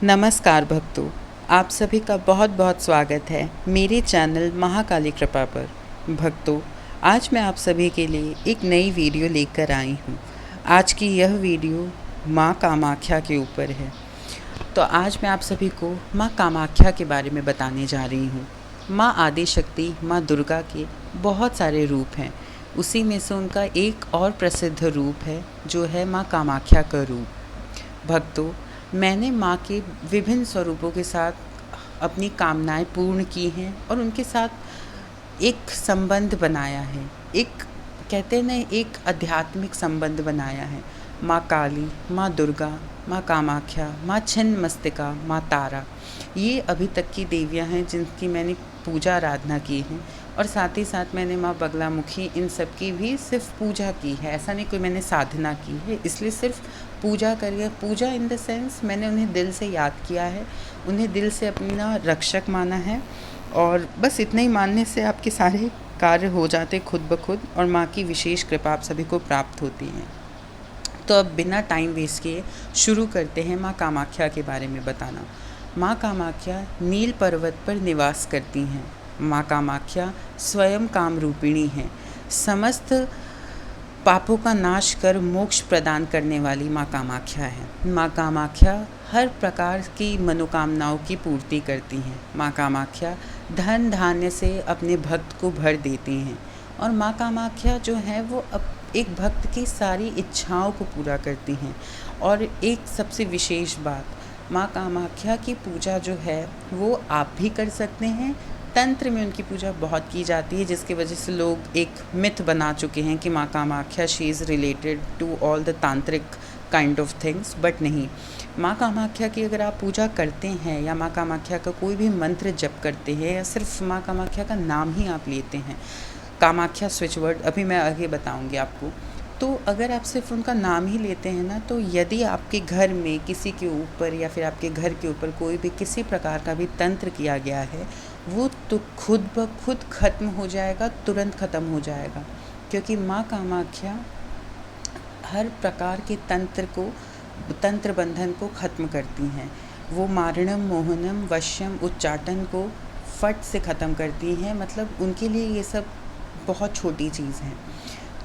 नमस्कार भक्तों, आप सभी का बहुत बहुत स्वागत है मेरे चैनल महाकाली कृपा पर। भक्तों, आज मैं आप सभी के लिए एक नई वीडियो लेकर आई हूँ। आज की यह वीडियो माँ कामाख्या के ऊपर है। तो आज मैं आप सभी को माँ कामाख्या के बारे में बताने जा रही हूँ। माँ आदि शक्ति, माँ दुर्गा के बहुत सारे रूप हैं। उसी में से उनका एक और प्रसिद्ध रूप है जो है माँ कामाख्या का रूप। भक्तों, मैंने माँ के विभिन्न स्वरूपों के साथ अपनी कामनाएं पूर्ण की हैं और उनके साथ एक संबंध बनाया है। एक कहते हैं ना, एक आध्यात्मिक संबंध बनाया है। माँ काली, माँ दुर्गा, माँ कामाख्या, माँ छिन्नमस्तिका, माँ तारा, ये अभी तक की देवियाँ हैं जिनकी मैंने पूजा आराधना की है। और साथ ही साथ मैंने माँ बगलामुखी, इन सब की भी सिर्फ पूजा की है। ऐसा नहीं कोई मैंने साधना की है, इसलिए सिर्फ पूजा करिए। पूजा इन द सेंस मैंने उन्हें दिल से याद किया है, उन्हें दिल से अपना रक्षक माना है। और बस इतना ही मानने से आपके सारे कार्य हो जाते खुद ब खुद, और माँ की विशेष कृपा आप सभी को प्राप्त होती है। तो अब बिना टाइम वेस्ट किए शुरू करते हैं माँ कामाख्या के बारे में बताना। माँ कामाख्या नील पर्वत पर निवास करती हैं। माँ कामाख्या स्वयं कामरूपिणी हैं। समस्त पापों का नाश कर मोक्ष प्रदान करने वाली माँ कामाख्या है। माँ कामाख्या हर प्रकार की मनोकामनाओं की पूर्ति करती हैं। माँ कामाख्या धन धान्य से अपने भक्त को भर देती हैं। और माँ कामाख्या जो है वो एक भक्त की सारी इच्छाओं को पूरा करती हैं। और एक सबसे विशेष बात, माँ कामाख्या की पूजा जो है वो आप भी कर सकते हैं। तंत्र में उनकी पूजा बहुत की जाती है, जिसकी वजह से लोग एक मिथ बना चुके हैं कि माँ Kamakhya she is related to all the tantric kind of things, but नहीं। माँ कामाख्या की अगर आप पूजा करते हैं या माँ कामाख्या का कोई भी मंत्र जप करते हैं या सिर्फ माँ कामाख्या का नाम ही आप लेते हैं, कामाख्या स्विच वर्ड अभी मैं आगे बताऊंगी आपको, तो अगर आप सिर्फ उनका नाम ही लेते हैं ना, तो यदि आपके घर में किसी के ऊपर या फिर आपके घर के ऊपर कोई भी किसी प्रकार का भी तंत्र किया गया है, वो तो खुद ब खुद ख़त्म हो जाएगा, तुरंत ख़त्म हो जाएगा। क्योंकि माँ कामाख्या हर प्रकार के तंत्र बंधन को ख़त्म करती हैं। वो मारणम, मोहनम, वश्यम, उच्चाटन को फट से ख़त्म करती हैं। मतलब उनके लिए ये सब बहुत छोटी चीज़ है।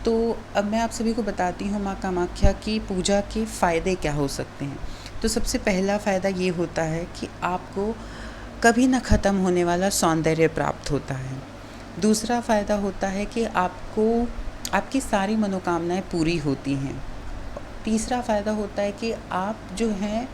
तो अब मैं आप सभी को बताती हूँ माँ कामाख्या की पूजा के फ़ायदे क्या हो सकते हैं। तो सबसे पहला फ़ायदा ये होता है कि आपको कभी न ख़त्म होने वाला सौंदर्य प्राप्त होता है। दूसरा फ़ायदा होता है कि आपको आपकी सारी मनोकामनाएं पूरी होती हैं। तीसरा फ़ायदा होता है कि आप जो हैं,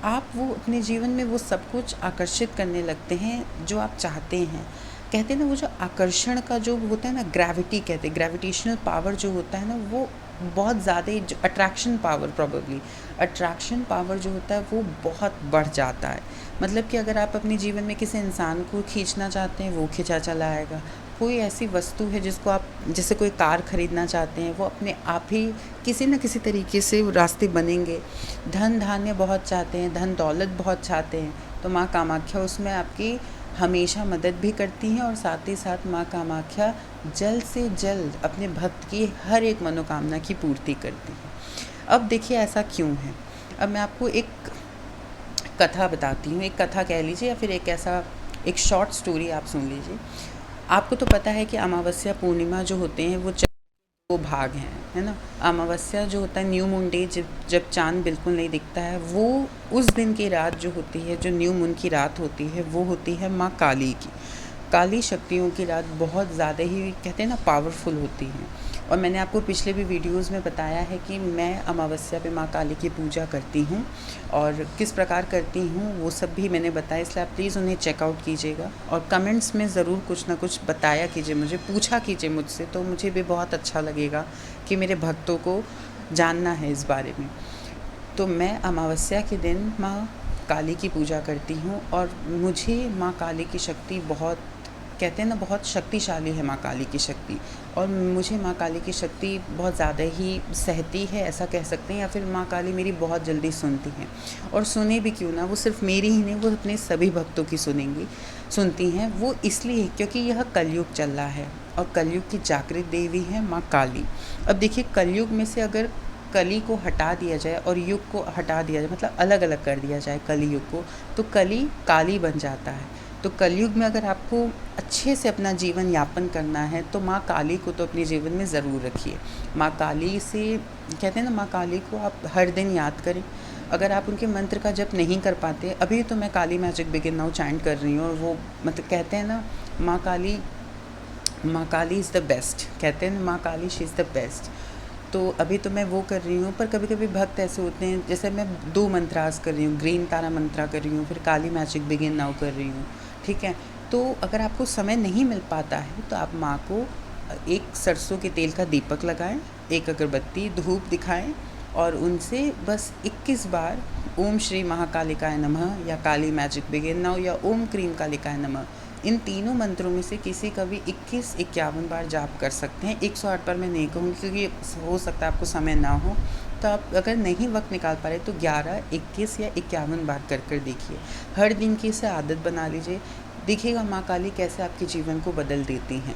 आप वो अपने जीवन में वो सब कुछ आकर्षित करने लगते हैं जो आप चाहते हैं। कहते हैं ना, वो जो आकर्षण का जो होता है ना, ग्रेविटी कहते हैं, ग्रेविटेशनल पावर जो होता है ना, वो बहुत ज़्यादा, जो attraction power, probably attraction power जो होता है वो बहुत बढ़ जाता है। मतलब कि अगर आप अपने जीवन में किसी इंसान को खींचना चाहते हैं, वो खींचा चला आएगा। कोई ऐसी वस्तु है जिसको आप, जैसे कोई कार ख़रीदना चाहते हैं, वो अपने आप ही किसी न किसी तरीके से रास्ते बनेंगे। धन धान्य बहुत चाहते हैं, धन दौलत बहुत चाहते हैं, तो माँ कामाख्या उसमें आपकी हमेशा मदद भी करती हैं। और साथ ही साथ माँ कामाख्या जल्द से जल्द अपने भक्त की हर एक मनोकामना की पूर्ति करती हैं। अब देखिए ऐसा क्यों है। अब मैं आपको एक कथा बताती हूँ, एक कथा कह लीजिए या फिर एक शॉर्ट स्टोरी आप सुन लीजिए। आपको तो पता है कि अमावस्या पूर्णिमा जो होते हैं वो भाग हैं, है ना। अमावस्या जो होता है, न्यू मून डे, जब चाँद बिल्कुल नहीं दिखता है, वो उस दिन की रात जो होती है, जो न्यू मून की रात होती है, वो होती है माँ काली की। काली शक्तियों की रात बहुत ज़्यादा ही, कहते हैं ना, पावरफुल होती हैं। और मैंने आपको पिछले भी वीडियोस में बताया है कि मैं अमावस्या पे माँ काली की पूजा करती हूँ और किस प्रकार करती हूँ वो सब भी मैंने बताया। इसलिए आप प्लीज़ उन्हें चेकआउट कीजिएगा और कमेंट्स में ज़रूर कुछ ना कुछ बताया कीजिए, मुझे पूछा कीजिए मुझसे, तो मुझे भी बहुत अच्छा लगेगा कि मेरे भक्तों को जानना है इस बारे में। तो मैं अमावस्या के दिन माँ काली की पूजा करती हूँ और मुझे माँ काली की शक्ति बहुत, कहते हैं ना, बहुत शक्तिशाली है माँ काली की शक्ति। और मुझे माँ काली की शक्ति बहुत ज़्यादा ही सहती है, ऐसा कह सकते हैं, या फिर माँ काली मेरी बहुत जल्दी सुनती हैं। और सुने भी क्यों ना, वो सिर्फ मेरी ही नहीं, वो अपने सभी भक्तों की सुनती हैं। वो इसलिए क्योंकि यह कलयुग चल रहा है और कलयुग की जागृत देवी है माँ काली। अब देखिए, कलयुग में से अगर कली को हटा दिया जाए और युग को हटा दिया जाए, मतलब अलग अलग कर दिया जाए कली युग को, तो कली काली बन जाता है। तो कलयुग में अगर आपको अच्छे से अपना जीवन यापन करना है तो माँ काली को तो अपने जीवन में ज़रूर रखिए। माँ काली से कहते हैं ना, माँ काली को आप हर दिन याद करें। अगर आप उनके मंत्र का जप नहीं कर पाते, अभी तो मैं काली मैजिक बिगिन नाउ चैंट कर रही हूँ, और वो मतलब कहते हैं ना, माँ काली इज़ द बेस्ट, कहते हैं ना माँ काली शी इज़ द बेस्ट। तो अभी तो मैं वो कर रही हूँ, पर कभी कभी भक्त ऐसे होते हैं, जैसे मैं 2 मंत्रास कर रही हूँ, ग्रीन तारा मंत्रा कर रही हूँ, फिर काली मैजिक बिगिन नाउ कर रही हूँ, ठीक है। तो अगर आपको समय नहीं मिल पाता है तो आप माँ को एक सरसों के तेल का दीपक लगाएं, एक अगरबत्ती धूप दिखाएं और उनसे बस 21 बार ओम श्री महाकालिकाय नमः या काली मैजिक बिगिन नाउ या ओम क्रीम कालिकाय नमः, इन तीनों मंत्रों में से किसी का भी 21-51 बार जाप कर सकते हैं। 108 बार मैं नहीं कहूँगी क्योंकि हो सकता है आपको समय ना हो, तो आप अगर नहीं वक्त निकाल पा रहे तो 11, 21 या 51 बार कर देखिए। हर दिन की इसे आदत बना लीजिए, देखिएगा माँ काली कैसे आपके जीवन को बदल देती हैं,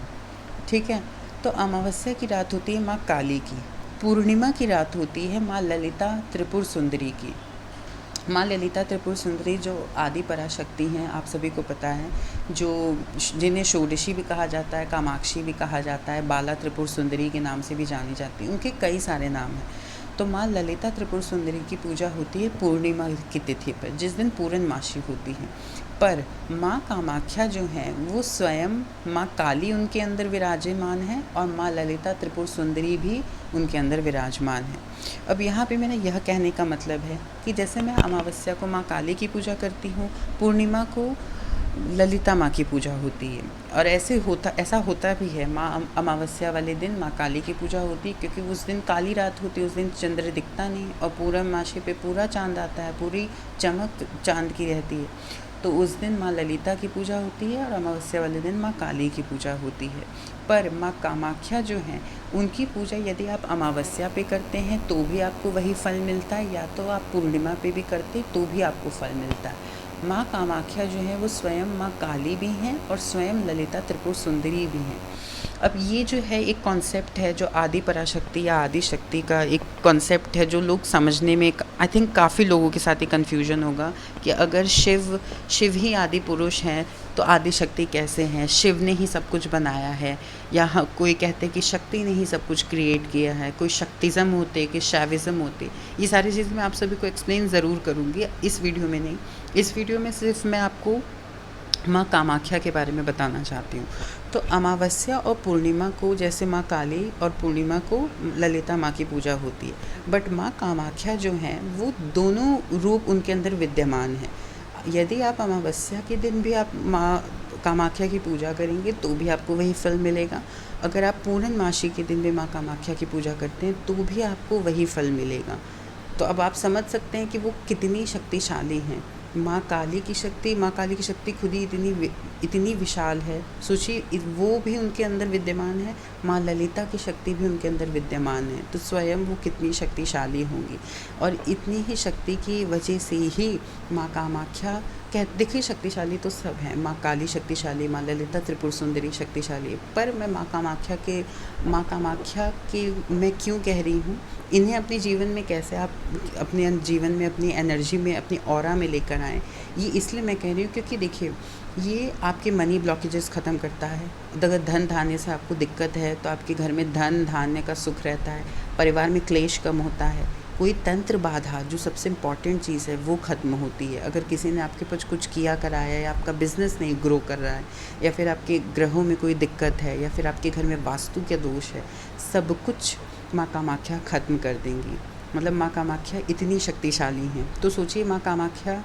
ठीक है। तो अमावस्या की रात होती है माँ काली की, पूर्णिमा की रात होती है माँ ललिता त्रिपुर सुंदरी की। माँ ललिता त्रिपुर सुंदरी जो आदि पराशक्ति हैं, आप सभी को पता है, जो जिन्हें षोडशी भी कहा जाता है, कामाक्षी भी कहा जाता है, बाला त्रिपुर सुंदरी के नाम से भी जानी जाती है, उनके कई सारे नाम हैं। तो माँ ललिता त्रिपुर सुंदरी की पूजा होती है पूर्णिमा की तिथि पर, जिस दिन पूर्णमासी होती है। पर माँ कामाख्या जो हैं वो स्वयं माँ काली उनके अंदर विराजमान है और माँ ललिता त्रिपुर सुंदरी भी उनके अंदर विराजमान है। अब यहाँ पे मेरा यह कहने का मतलब है कि जैसे मैं अमावस्या को माँ काली की पूजा करती हूँ, पूर्णिमा को ललिता माँ की पूजा होती है, और ऐसा होता भी है। माँ अमावस्या वाले दिन माँ काली की पूजा होती है, क्योंकि उस दिन काली रात होती है, उस दिन चंद्र दिखता नहीं और पूर्णमासी पे पूरा चांद आता है, पूरी चमक चांद की रहती है। तो उस दिन माँ ललिता की पूजा होती है और अमावस्या वाले दिन माँ काली की पूजा होती है। पर माँ कामाख्या जो हैं उनकी पूजा यदि आप अमावस्या पे करते हैं तो भी आपको वही फल मिलता है, या तो आप पूर्णिमा पे भी करते तो भी आपको फल मिलता है। माँ कामाख्या जो है वो स्वयं माँ काली भी हैं और स्वयं ललिता त्रिपुर सुंदरी भी हैं। अब ये जो है एक कॉन्सेप्ट है जो आदि पराशक्ति या आदि शक्ति का एक कॉन्सेप्ट है, जो लोग समझने में आई थिंक काफ़ी लोगों के साथ ये कन्फ्यूजन होगा कि अगर शिव ही आदि पुरुष हैं तो आदि शक्ति कैसे हैं, शिव ने ही सब कुछ बनाया है, या कोई कहते कि शक्ति ने ही सब कुछ क्रिएट किया है, कोई शक्तिज़म होते कि शैविज़म होते। ये सारी चीज़ मैं आप सभी को एक्सप्लेन ज़रूर करूँगी, इस वीडियो में नहीं। इस वीडियो में सिर्फ मैं आपको माँ कामाख्या के बारे में बताना चाहती हूँ। तो अमावस्या और पूर्णिमा को जैसे माँ काली और पूर्णिमा को ललिता माँ की पूजा होती है, बट माँ कामाख्या जो हैं वो दोनों रूप उनके अंदर विद्यमान है। यदि आप अमावस्या के दिन भी आप माँ कामाख्या की पूजा करेंगे तो भी आपको वही फल मिलेगा, अगर आप पूर्णमासी के दिन भी माँ कामाख्या की पूजा करते हैं तो भी आपको वही फल मिलेगा। तो अब आप समझ सकते हैं कि वो कितनी शक्तिशाली हैं। माँ काली की शक्ति खुद ही इतनी विशाल है, सोचिए वो भी उनके अंदर विद्यमान है, माँ ललिता की शक्ति भी उनके अंदर विद्यमान है, तो स्वयं वो कितनी शक्तिशाली होंगी। और इतनी ही शक्ति की वजह से ही माँ कामाख्या देखिए, शक्तिशाली तो सब हैं, माँ काली शक्तिशाली, माँ ललिता त्रिपुर सुंदरी शक्तिशाली, पर मैं माँ कामाख्या के मैं क्यों कह रही हूँ, इन्हें अपने जीवन में कैसे आप अपने जीवन में अपनी एनर्जी में अपनी ऑरा में लेकर आएँ, ये इसलिए मैं कह रही हूँ क्योंकि देखिए ये आपके मनी ब्लॉकेजेस ख़त्म करता है। अगर धन धान्य से आपको दिक्कत है तो आपके घर में धन धान्य का सुख रहता है, परिवार में क्लेश कम होता है, कोई तंत्र बाधा जो सबसे इम्पॉर्टेंट चीज़ है वो ख़त्म होती है। अगर किसी ने आपके पास कुछ किया कराया है, या आपका बिज़नेस नहीं ग्रो कर रहा है, या फिर आपके ग्रहों में कोई दिक्कत है, या फिर आपके घर में वास्तु के दोष है, सब कुछ माँ कामाख्या ख़त्म कर देंगी। मतलब माँ कामाख्या इतनी शक्तिशाली हैं। तो सोचिए माँ कामाख्या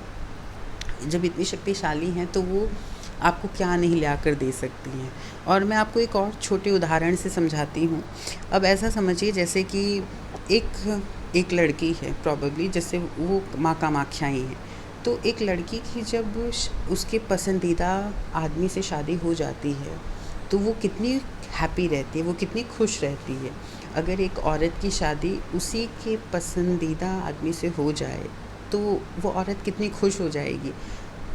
जब इतनी शक्तिशाली हैं तो वो आपको क्या नहीं ला कर दे सकती हैं। और मैं आपको एक और छोटे उदाहरण से समझाती हूँ। अब ऐसा समझिए जैसे कि एक लड़की है, प्रॉबेबली जैसे वो माँ कामाख्या ही है, तो एक लड़की की जब उसके पसंदीदा आदमी से शादी हो जाती है तो वो कितनी हैप्पी रहती है, वो कितनी खुश रहती है। अगर एक औरत की शादी उसी के पसंदीदा आदमी से हो जाए तो वो औरत कितनी खुश हो जाएगी।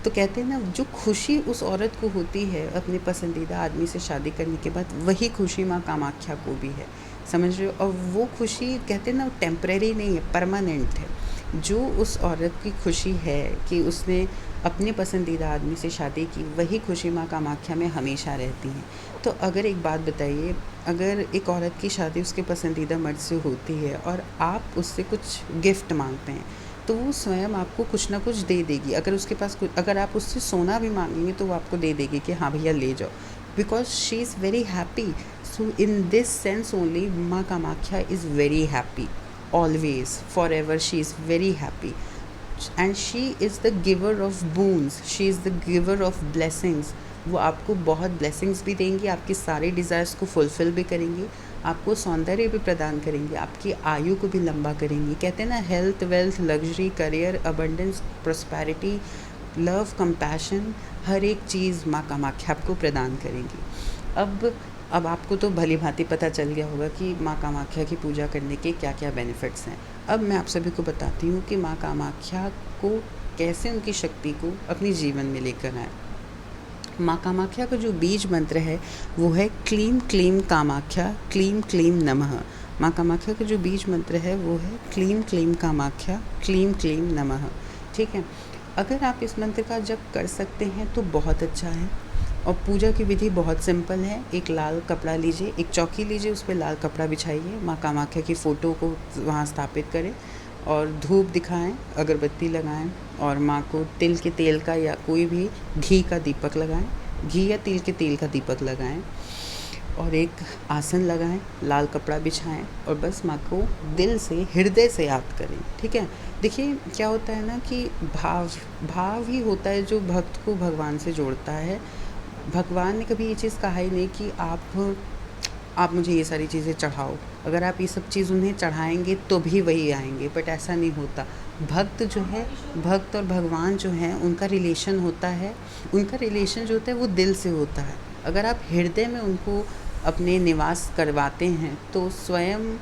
तो कहते हैं ना, जो खुशी उस औरत को होती है अपने पसंदीदा आदमी से शादी करने के बाद, वही खुशी माँ कामाख्या को भी है, समझ रहे हो। और वो खुशी कहते हैं ना, टेम्परेरी नहीं है, परमानेंट है। जो उस औरत की खुशी है कि उसने अपने पसंदीदा आदमी से शादी की, वही खुशी माँ कामाख्या में हमेशा रहती है। तो अगर एक बात बताइए, अगर एक औरत की शादी उसके पसंदीदा मर्द से होती है और आप उससे कुछ गिफ्ट मांगते हैं, तो वो स्वयं आपको कुछ ना कुछ दे देगी। अगर उसके पास कुछ, अगर आप उससे सोना भी मांगेंगे तो वो आपको दे देगी कि हाँ भैया ले जाओ, because she is very happy. So in this sense only माँ Kamakhya is very happy, always, forever, she is very happy, and she is the giver of boons, she is the giver of blessings। वो आपको बहुत blessings भी देंगी, आपके सारे desires को fulfil भी करेंगी, आपको सौंदर्य भी प्रदान करेंगी, आपकी आयु को भी लंबा करेंगी। कहते हैं ना, health, wealth, luxury, career, abundance, prosperity, love, compassion, हर एक चीज़ माँ कामाख्या आपको प्रदान करेंगी। अब आपको तो भली भांति पता चल गया होगा कि माँ कामाख्या की पूजा करने के क्या क्या बेनिफिट्स हैं। अब मैं आप सभी को बताती हूँ कि माँ कामाख्या को कैसे, उनकी शक्ति को अपने जीवन में लेकर आए। माँ कामाख्या का जो बीज मंत्र है वो है क्लीम क्लीम कामाख्या, क्लीम क्लीम नमः। माँ कामाख्या का जो बीज मंत्र है वो है क्लीम क्लीम कामाख्या, क्लीम क्लीम नमः। ठीक है, अगर आप इस मंत्र का जप कर सकते हैं तो बहुत अच्छा है। और पूजा की विधि बहुत सिंपल है। एक लाल कपड़ा लीजिए, एक चौकी लीजिए, उस पर लाल कपड़ा बिछाइए, माँ कामाख्या की फ़ोटो को वहाँ स्थापित करें और धूप दिखाएं, अगरबत्ती लगाएं और माँ को तिल के तेल का या कोई भी घी का दीपक लगाएं, घी या तिल के तेल का दीपक लगाएं और एक आसन लगाएं, लाल कपड़ा बिछाएं और बस माँ को दिल से, हृदय से याद करें। ठीक है, देखिए क्या होता है ना कि भाव ही होता है जो भक्त को भगवान से जोड़ता है। भगवान ने कभी ये चीज़ कहा ही नहीं कि आप मुझे ये सारी चीज़ें चढ़ाओ, अगर आप ये सब चीज़ उन्हें चढ़ाएंगे तो भी वही आएंगे, बट ऐसा नहीं होता। भक्त जो है, भक्त और भगवान जो हैं, उनका रिलेशन होता है, उनका रिलेशन जो होता है वो दिल से होता है। अगर आप हृदय में उनको अपने निवास करवाते हैं तो स्वयं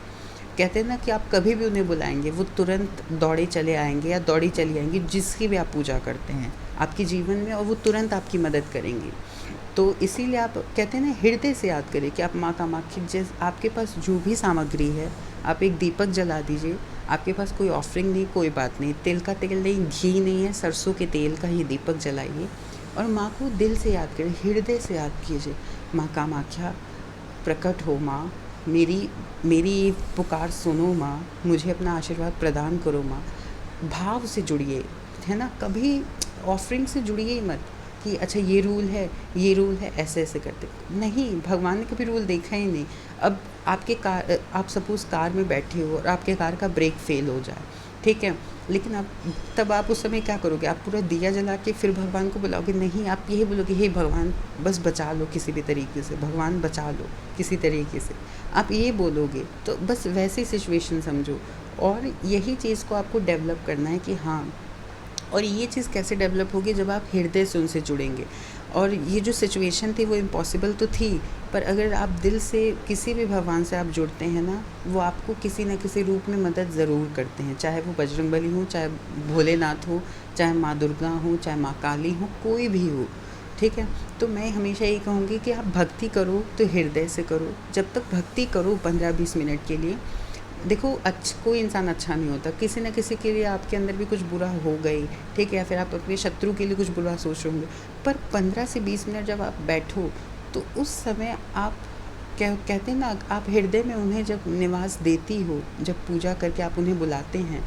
कहते हैं ना कि आप कभी भी उन्हें बुलाएंगे, वो तुरंत दौड़े चले आएंगे या दौड़ी चली आएंगी, जिसकी भी आप पूजा करते हैं आपके जीवन में, और वो तुरंत आपकी मदद करेंगी। तो इसीलिए आप कहते हैं ना, हृदय से याद करें कि आप माँ कामाख्या, जैसे आपके पास जो भी सामग्री है, आप एक दीपक जला दीजिए। आपके पास कोई ऑफरिंग नहीं, कोई बात नहीं, तिल का तेल नहीं, घी नहीं है, सरसों के तेल का ही दीपक जलाइए और माँ को दिल से याद करें, हृदय से याद कीजिए। माँ कामाख्या प्रकट हो माँ, मेरी पुकार सुनो माँ, मुझे अपना आशीर्वाद प्रदान करो माँ। भाव से जुड़िए, है ना, कभी ऑफरिंग से जुड़िए ही मत कि अच्छा ये रूल है, ऐसे ऐसे करते नहीं। भगवान ने कभी रूल देखा ही नहीं। अब आप सपोज़ कार में बैठे हो और आपके कार का ब्रेक फेल हो जाए, ठीक है, लेकिन आप उस समय क्या करोगे? आप पूरा दिया जला के फिर भगवान को बुलाओगे? नहीं, आप यही बोलोगे, हे भगवान बस बचा लो किसी भी तरीके से, भगवान बचा लो किसी तरीके से, आप ये बोलोगे। तो बस वैसी सिचुएशन समझो, और यही चीज़ को आपको डेवलप करना है कि हाँ। और ये चीज़ कैसे डेवलप होगी? जब आप हृदय से उनसे जुड़ेंगे। और ये जो सिचुएशन थी वो इम्पॉसिबल तो थी, पर अगर आप दिल से किसी भी भगवान से आप जुड़ते हैं ना, वो आपको किसी न किसी रूप में मदद ज़रूर करते हैं, चाहे वो बजरंगबली हो, चाहे भोलेनाथ हो, चाहे माँ दुर्गा हो, चाहे माँ काली हो, कोई भी हो। ठीक है, तो मैं हमेशा यही कहूँगी कि आप भक्ति करो तो हृदय से करो। जब तक भक्ति करो 15-20 मिनट के लिए, देखो कोई इंसान अच्छा नहीं होता, किसी न किसी के लिए आपके अंदर भी कुछ बुरा हो गई, ठीक है, या फिर आप अपने शत्रु के लिए कुछ बुरा सोच रहे होंगे, पर 15 से 20 मिनट जब आप बैठो तो उस समय आप कहते हैं ना, आप हृदय में उन्हें जब निवास देती हो, जब पूजा करके आप उन्हें बुलाते हैं,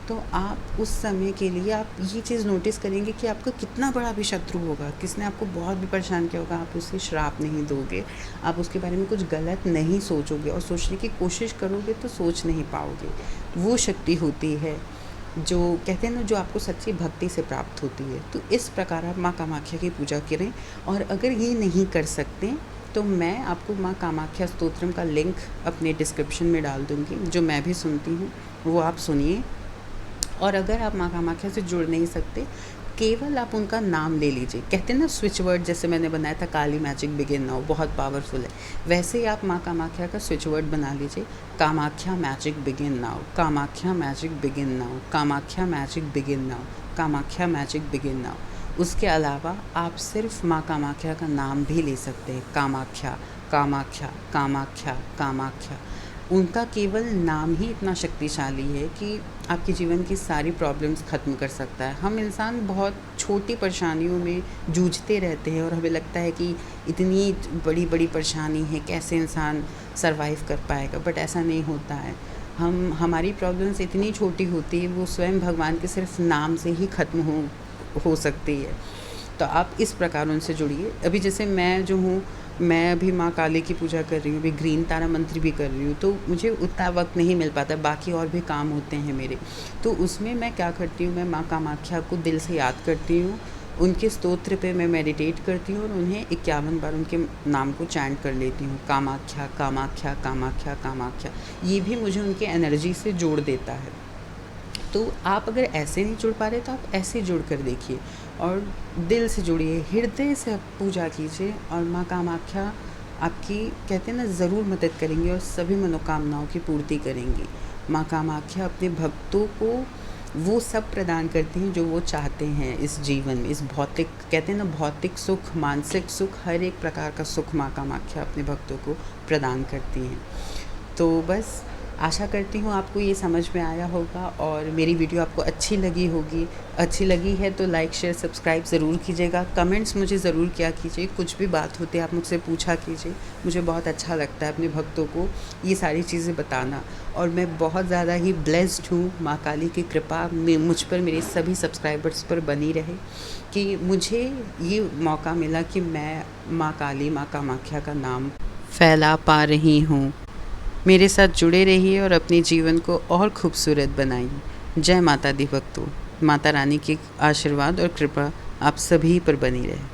तो आप उस समय के लिए आप ये चीज़ नोटिस करेंगे कि आपका कितना बड़ा भी शत्रु होगा, किसने आपको बहुत भी परेशान किया होगा, आप उसे श्राप नहीं दोगे, आप उसके बारे में कुछ गलत नहीं सोचोगे, और सोचने की कोशिश करोगे तो सोच नहीं पाओगे। वो शक्ति होती है जो कहते हैं ना, जो आपको सच्ची भक्ति से प्राप्त होती है। तो इस प्रकार आप माँ कामाख्या की पूजा करें। और अगर ये नहीं कर सकते तो मैं आपको माँ कामाख्या स्तोत्रम का लिंक अपने डिस्क्रिप्शन में डाल दूँगी, जो मैं भी सुनती हूँ, वो आप सुनिए। और अगर आप माँ कामाख्या से जुड़ नहीं सकते, केवल आप उनका नाम ले लीजिए। कहते हैं ना स्विच वर्ड, जैसे मैंने बनाया था काली मैजिक बिगिन नाउ, बहुत पावरफुल है, वैसे ही आप माँ कामाख्या का स्विच वर्ड बना लीजिए, Kamakhya magic begin now, Kamakhya magic begin now, Kamakhya magic begin now, Kamakhya magic begin now. उसके अलावा आप सिर्फ माँ कामाख्या का नाम भी ले सकते हैं। कामाख्या, कामाख्या, कामाख्या, कामाख्या। उनका केवल नाम ही इतना शक्तिशाली है कि आपके जीवन की सारी प्रॉब्लम्स ख़त्म कर सकता है। हम इंसान बहुत छोटी परेशानियों में जूझते रहते हैं और हमें लगता है कि इतनी बड़ी बड़ी परेशानी है, कैसे इंसान सरवाइव कर पाएगा, बट ऐसा नहीं होता है। हमारी प्रॉब्लम्स इतनी छोटी होती है, वो स्वयं भगवान के सिर्फ नाम से ही ख़त्म हो सकती है। तो आप इस प्रकार उनसे जुड़िए। अभी जैसे मैं जो हूँ, मैं अभी माँ काली की पूजा कर रही हूँ, अभी ग्रीन तारा मंत्र भी कर रही हूँ, तो मुझे उतना वक्त नहीं मिल पाता, बाकी और भी काम होते हैं मेरे। तो उसमें मैं क्या करती हूँ, मैं माँ कामाख्या को दिल से याद करती हूँ, उनके स्तोत्र पे मैं मेडिटेट करती हूँ और उन्हें 51 बार उनके नाम को चैंट कर लेती हूँ। कामाख्या, कामाख्या, कामाख्या, कामाख्या। ये भी मुझे उनके एनर्जी से जोड़ देता है। तो आप अगर ऐसे नहीं जुड़ पा रहे तो आप ऐसे जुड़ कर देखिए और दिल से जुड़िए, हृदय से आप पूजा कीजिए और माँ कामाख्या आपकी, कहते हैं ना, ज़रूर मदद करेंगी और सभी मनोकामनाओं की पूर्ति करेंगी। माँ कामाख्या अपने भक्तों को वो सब प्रदान करती हैं जो वो चाहते हैं इस जीवन में, इस भौतिक, कहते हैं ना, भौतिक सुख, मानसिक सुख, हर एक प्रकार का सुख माँ कामाख्या अपने भक्तों को प्रदान करती हैं। तो बस आशा करती हूँ आपको ये समझ में आया होगा और मेरी वीडियो आपको अच्छी लगी होगी। अच्छी लगी है तो लाइक, शेयर, सब्सक्राइब ज़रूर कीजिएगा। कमेंट्स मुझे ज़रूर किया कीजिए, कुछ भी बात होती है आप मुझसे पूछा कीजिए। मुझे बहुत अच्छा लगता है अपने भक्तों को ये सारी चीज़ें बताना और मैं बहुत ज़्यादा ही ब्लेस्ड हूँ। माँ काली की कृपा मुझ पर, मेरे सभी सब्सक्राइबर्स पर बनी रहे कि मुझे ये मौका मिला कि मैं माँ काली, माँ कामाख्या का नाम फैला पा रही हूँ। मेरे साथ जुड़े रहिए और अपने जीवन को और खूबसूरत बनाइए। जय माता दी भक्तों। माता रानी की आशीर्वाद और कृपा आप सभी पर बनी रहे।